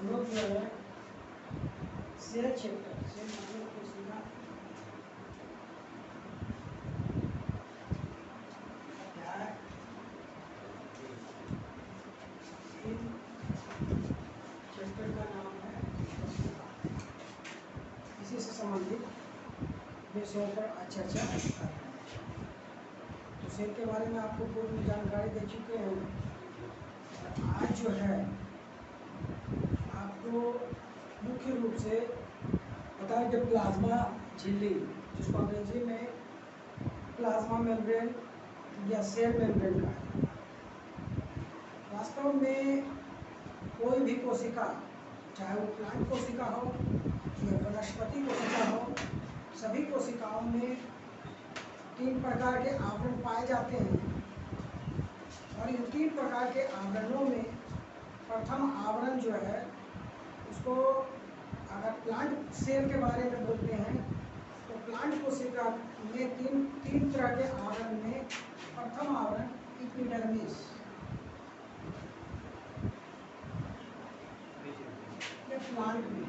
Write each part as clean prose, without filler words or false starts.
लोग जो है सेल चैप्टर सेल मतलब कोशिका अध्याय 3 चैप्टर का नाम है कोशिका। इसी से संबंधित विषयों पर चर्चा कर रहे हैं। तो सेल के बारे में आपको पूर्व में जानकारी दे चुके हैं। आज जो है आपको मुख्य रूप से बताएं कि प्लाज्मा झिल्ली, जिसको अंग्रेजी में प्लाज्मा मेम्ब्रेन या सेल मेम्ब्रेन का है, वास्तव में कोई भी कोशिका, चाहे वो प्लांट कोशिका हो या वनस्पति कोशिका हो, सभी कोशिकाओं में 3 प्रकार के आवरण पाए जाते हैं। और इन 3 प्रकार के आवरणों में प्रथम आवरण जो है उसको अगर प्लांट सेल के बारे में बोलते हैं तो प्लांट कोशिका में तीन तरह के आवरण में प्रथम आवरण एपिडर्मिस, ये प्लांट में,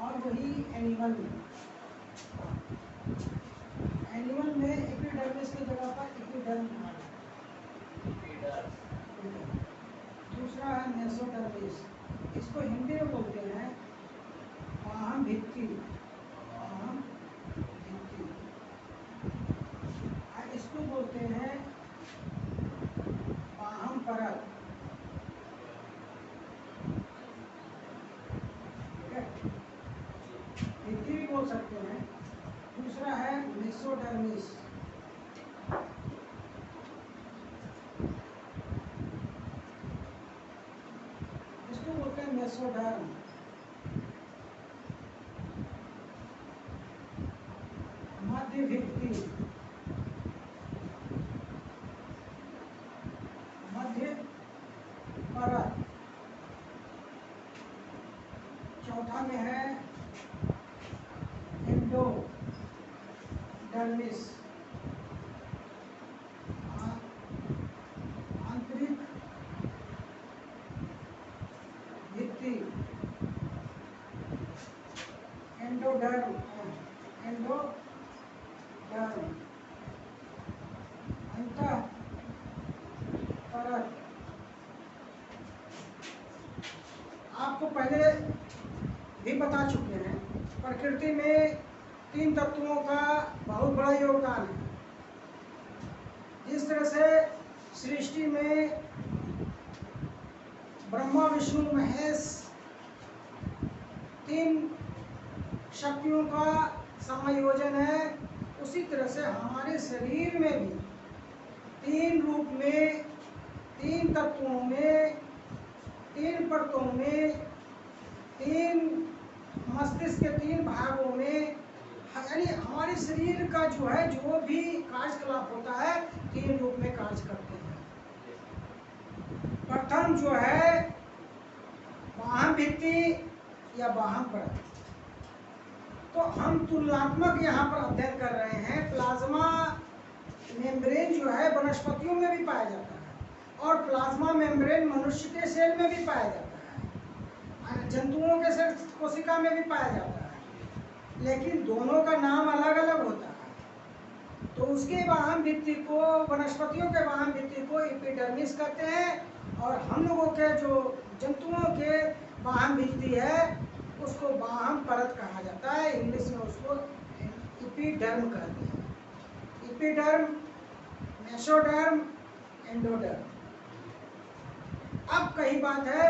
और वही एनिमल में एपिडर्मिस की जगह पर एपिडर्म। दूसरा है मेसोडर्मिस, इसको हिंदी में बोलते हैं बाह्य भित्ति, इसको बोलते हैं बाह्य परत। भित्ति भी बोल सकते हैं। दूसरा है मेसोडर्मिस, इसको बोलते हैं मेसोडर्म। मध्य भित्ति, मध्य परत। चौथा में है एंडोडर्मिस, आंतरिक भित्ति। एंडोडर्म अंतः परत। आपको पहले भी बता चुके हैं, प्रकृति में 3 तत्वों का बहुत बड़ा योगदान है। जिस तरह से सृष्टि में ब्रह्मा विष्णु महेश 3 शक्तियों का संयोजन है, उसी तरह से हमारे शरीर में भी 3 रूप में, 3 तत्वों में, 3 परतों में, 3 मस्तिष्क के 3 भागों में, यानी हमारे शरीर का जो है जो भी कार्यकलाप होता है 3 रूप में कार्य करते हैं। प्रथम जो है बाह्य भित्ति या बाह्य परत। तो हम तुलनात्मक यहाँ पर अध्ययन कर रहे हैं। प्लाज्मा मेम्ब्रेन जो है वनस्पतियों में भी पाया जाता है और प्लाज्मा मेम्ब्रेन मनुष्य के सेल में भी पाया जाता है, जंतुओं के सेल कोशिका में भी पाया जाता है, लेकिन दोनों का नाम अलग अलग होता है। तो उसके बाह्य भित्ति को, वनस्पतियों के बाह्य भित्ति को एपिडर्मिस कहते हैं, और हम लोगों के जो जंतुओं के बाह्य भित्ति है उसको बाह्य परत कहा जाता है। इंग्लिश में उसको एपिडर्म कहते हैं। Epiderm, mesoderm, endoderm. अब कही बात है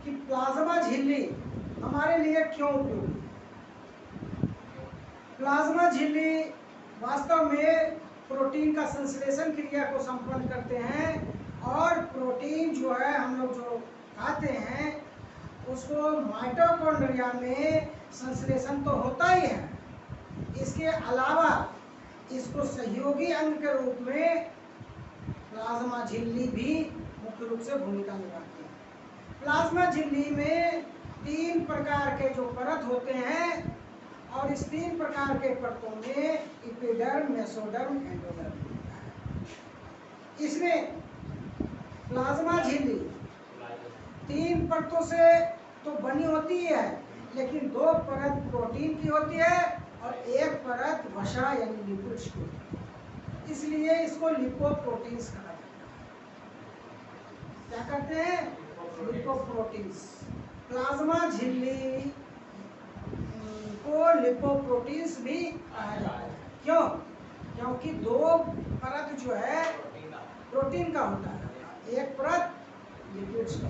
कि प्लाज्मा झिल्ली हमारे लिए क्यों उपयोगी है। प्लाज्मा झिल्ली वास्तव में प्रोटीन का संश्लेषण क्रिया को संपन्न करते हैं, और प्रोटीन जो है हम लोग जो खाते हैं उसको माइटोकॉन्ड्रिया में संश्लेषण तो होता ही है, इसके अलावा इसको सहयोगी अंग के रूप में प्लाज्मा झिल्ली भी मुख्य रूप से भूमिका निभाती है। प्लाज्मा झिल्ली में 3 प्रकार के जो परत होते हैं, और इस 3 प्रकार के परतों में एपिडर्म, मेसोडर्म, एंडोडर्म होता है। इसमें प्लाज्मा झिल्ली 3 परतों से तो बनी होती है, लेकिन 2 परत प्रोटीन की होती है और 1 परत वसा यानी लिपिड्स की होती है। इसलिए इसको लिपोप्रोटीन्स कहा जाता है। क्या कहते हैं? लिपोप्रोटीन्स। प्लाज्मा झिल्ली को लिपोप्रोटीन्स भी कहा जाता है। क्यों? क्योंकि 2 परत जो है प्रोटीन का होता है, 1 परत लिपिड्स का।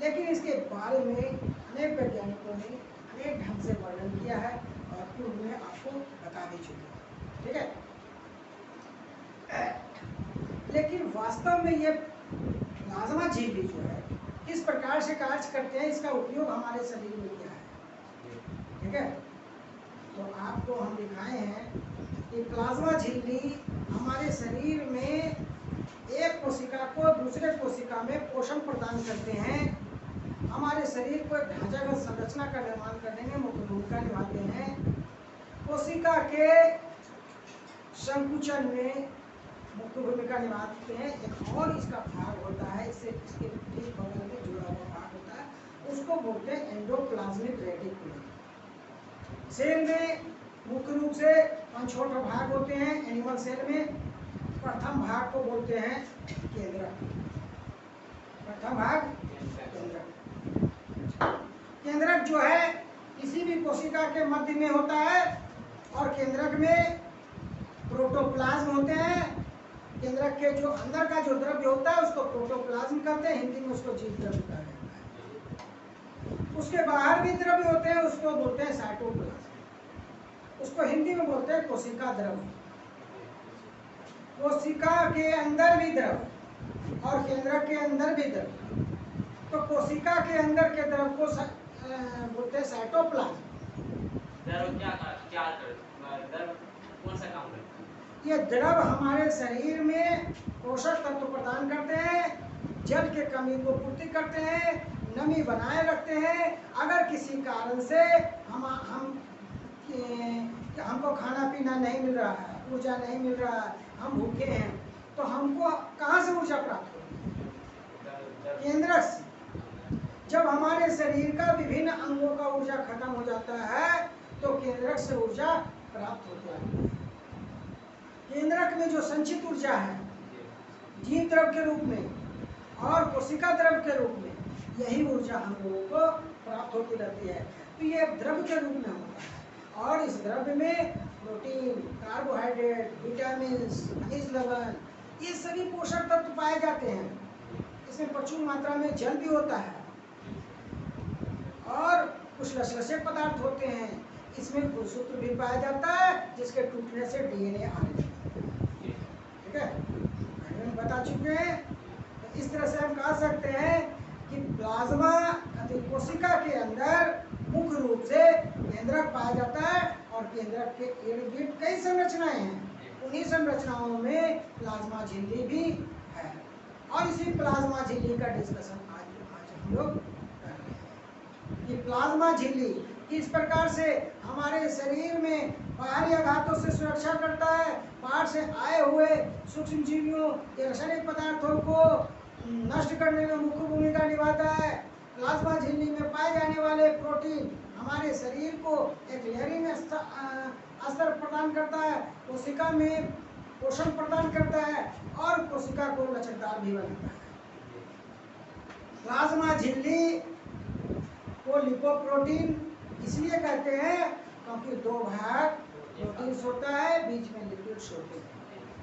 लेकिन इसके बारे में अनेक वैज्ञानिकों ने अनेक ढंग से वर्णन किया है और पूर्व में आपको बता भी चुके हैं, ठीक है। लेकिन वास्तव में ये प्लाज्मा झिल्ली जो है किस प्रकार से कार्य करते हैं, इसका उपयोग हमारे शरीर में क्या है, ठीक है। तो आपको हम दिखाए हैं कि प्लाज्मा झिल्ली हमारे शरीर में एक कोशिका को दूसरे कोशिका में पोषण प्रदान करते हैं, हमारे शरीर को एक ढांचागत संरचना का निर्माण करने में मुख्य भूमिका निभाते हैं, कोशिका के संकुचन में मुख्य भूमिका निभाते हैं। एक और इसका भाग होता है, इससे इसके ठीक बगल में जुड़ा हुआ भाग होता है, उसको बोलते हैं एंडोप्लाज्मिक रेटिकुलम। सेल में मुख्य रूप से 5 छोटे भाग होते हैं। एनिमल सेल में प्रथम भाग को बोलते हैं केंद्रक। प्रथम भाग केंद्रक। केंद्रक जो है किसी भी कोशिका के मध्य में होता है और केंद्रक में प्रोटोप्लाज्म होते हैं। केंद्रक के जो अंदर का जो द्रव्य होता है उसको प्रोटोप्लाज्म कहते हैं, हिंदी में उसको जीव द्रव्य कहा जाता है। उसके बाहर भी द्रव्य होते हैं, उसको बोलते हैं साइटोप्लाज्म, उसको हिंदी में बोलते हैं कोशिका द्रव्य। कोशिका के अंदर भी द्रव्य और केंद्रक के अंदर भी द्रव्य। तो कोशिका के अंदर के द्रव्य को बोलते हैं साइटोप्लाज्म। कौन सा काम करता है? ये द्रव हमारे शरीर में पोषक तत्व प्रदान करते हैं, जल के कमी को पूर्ति करते हैं, नमी बनाए रखते हैं। अगर किसी कारण से हमको खाना पीना नहीं मिल रहा है, ऊर्जा नहीं मिल रहा है, हम भूखे हैं, तो हमको कहाँ से ऊर्जा प्राप्त होगी? केंद्रक से। जब हमारे शरीर का विभिन्न अंगों का ऊर्जा खत्म हो जाता है तो केंद्रक से ऊर्जा प्राप्त होती है। केंद्रक में जो संचित ऊर्जा है जीव द्रव के रूप में और कोशिका द्रव के रूप में, यही ऊर्जा हम लोगों को प्राप्त होती रहती है। तो ये द्रव के रूप में होता है और इस द्रव्य में प्रोटीन, कार्बोहाइड्रेट, विटामिन, खनिज लवण, ये सभी पोषक तत्व पाए जाते हैं। इसमें प्रचुर मात्रा में जल भी होता है और कुछ लसलसे पदार्थ होते हैं। इसमें गुणसूत्र भी पाया जाता है जिसके टूटने से डीएनए आने लगता है, ठीक है, हम बता चुके हैं। तो इस तरह से हम कह सकते हैं कि प्लाज्मा कोशिका के अंदर मुख्य रूप से केंद्रक पाया जाता है और केंद्रक के इर्द गिर्द कई संरचनाएं हैं। उन्हीं संरचनाओं में प्लाज्मा झिल्ली भी है और इसी प्लाज्मा झिल्ली का डिस्कशन आज हम लोग कर रहे हैं कि प्लाज्मा झिल्ली किस प्रकार से हमारे शरीर में बाहरी आघातों से सुरक्षा करता है, बाहर से आए हुए सूक्ष्म जीवियों या रासायनिक पदार्थों को नष्ट करने में मुख्य भूमिका निभाता है। प्लाज्मा झिल्ली में पाए जाने वाले प्रोटीन हमारे शरीर को एक लहरी स्तर प्रदान करता है, कोशिका में पोषण प्रदान करता है और कोशिका को लचकदार भी बनाता है। प्लाज्मा झिल्ली को लिपोप्रोटीन इसलिए कहते हैं क्योंकि 2 भाग प्रोटीन होता है, बीच में लिपिड्स होते हैं।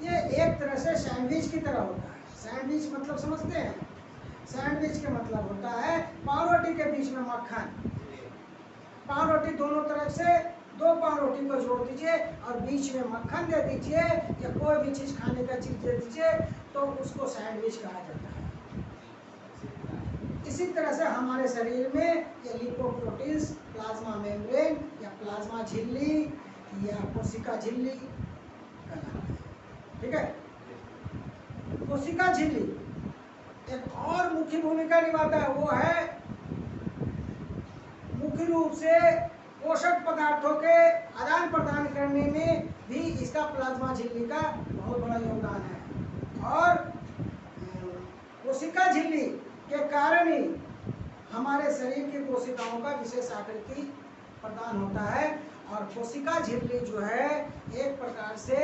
ये एक तरह से सैंडविच की तरह होता है। सैंडविच मतलब समझते हैं? सैंडविच का मतलब होता है पाव रोटी के बीच में मक्खन। पाव रोटी दोनों तरफ से 2 पाव रोटी को जोड़ दीजिए और बीच में मक्खन दे दीजिए या कोई भी चीज़ खाने का चीज़ दे दीजिए तो उसको सैंडविच कहा जाता है। इसी तरह से हमारे शरीर में ये लिपोप्रोटीन्स प्लाज्मा मेम्ब्रेन या प्लाज्मा झिल्ली या कोशिका झिल्ली कहलाता है, ठीक है। कोशिका झिल्ली एक और मुख्य भूमिका निभाता है, वो है मुख्य रूप से पोषक पदार्थों के आदान प्रदान करने में भी इसका प्लाज्मा झिल्ली का बहुत बड़ा योगदान है। और कोशिका झिल्ली के कारण ही हमारे शरीर की कोशिकाओं का विशेष आकृति प्रदान होता है। और कोशिका झिल्ली जो है एक प्रकार से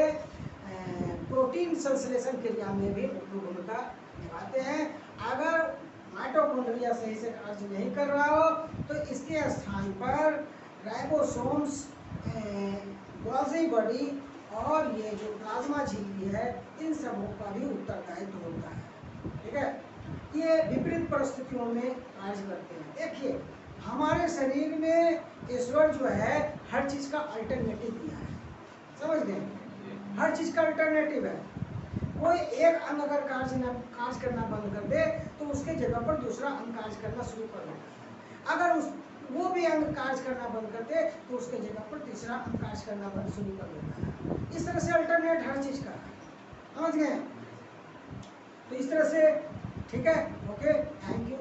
प्रोटीन संश्लेषण क्रिया में भी मुख्य भूमिका निभाते हैं। अगर माइटोकॉन्ड्रिया सही से कार्य नहीं कर रहा हो तो इसके स्थान पर राइबोसोम्स, गोल्जी बॉडी और ये जो प्लाज्मा झिल्ली है, इन सबों का भी उत्तरदायित्व होता है। ठीक है, ये विपरीत परिस्थितियों में कार्य करते हैं। देखिए, हमारे शरीर में ईश्वर जो है हर चीज का अल्टरनेटिव दिया है, समझ गए? हर चीज का अल्टरनेटिव है। कोई एक अंग अगर कार्य करना बंद कर दे तो उसके जगह पर दूसरा अंग कार्य करना शुरू कर देता है। अगर वो भी अंग कार्य करना बंद कर दे तो उसके जगह पर तीसरा अंग कार्य करना बंद शुरू कर देता है। इस तरह से अल्टरनेट हर चीज का है, समझ गए? तो इस तरह से ठीक है, ओके, थैंक यू।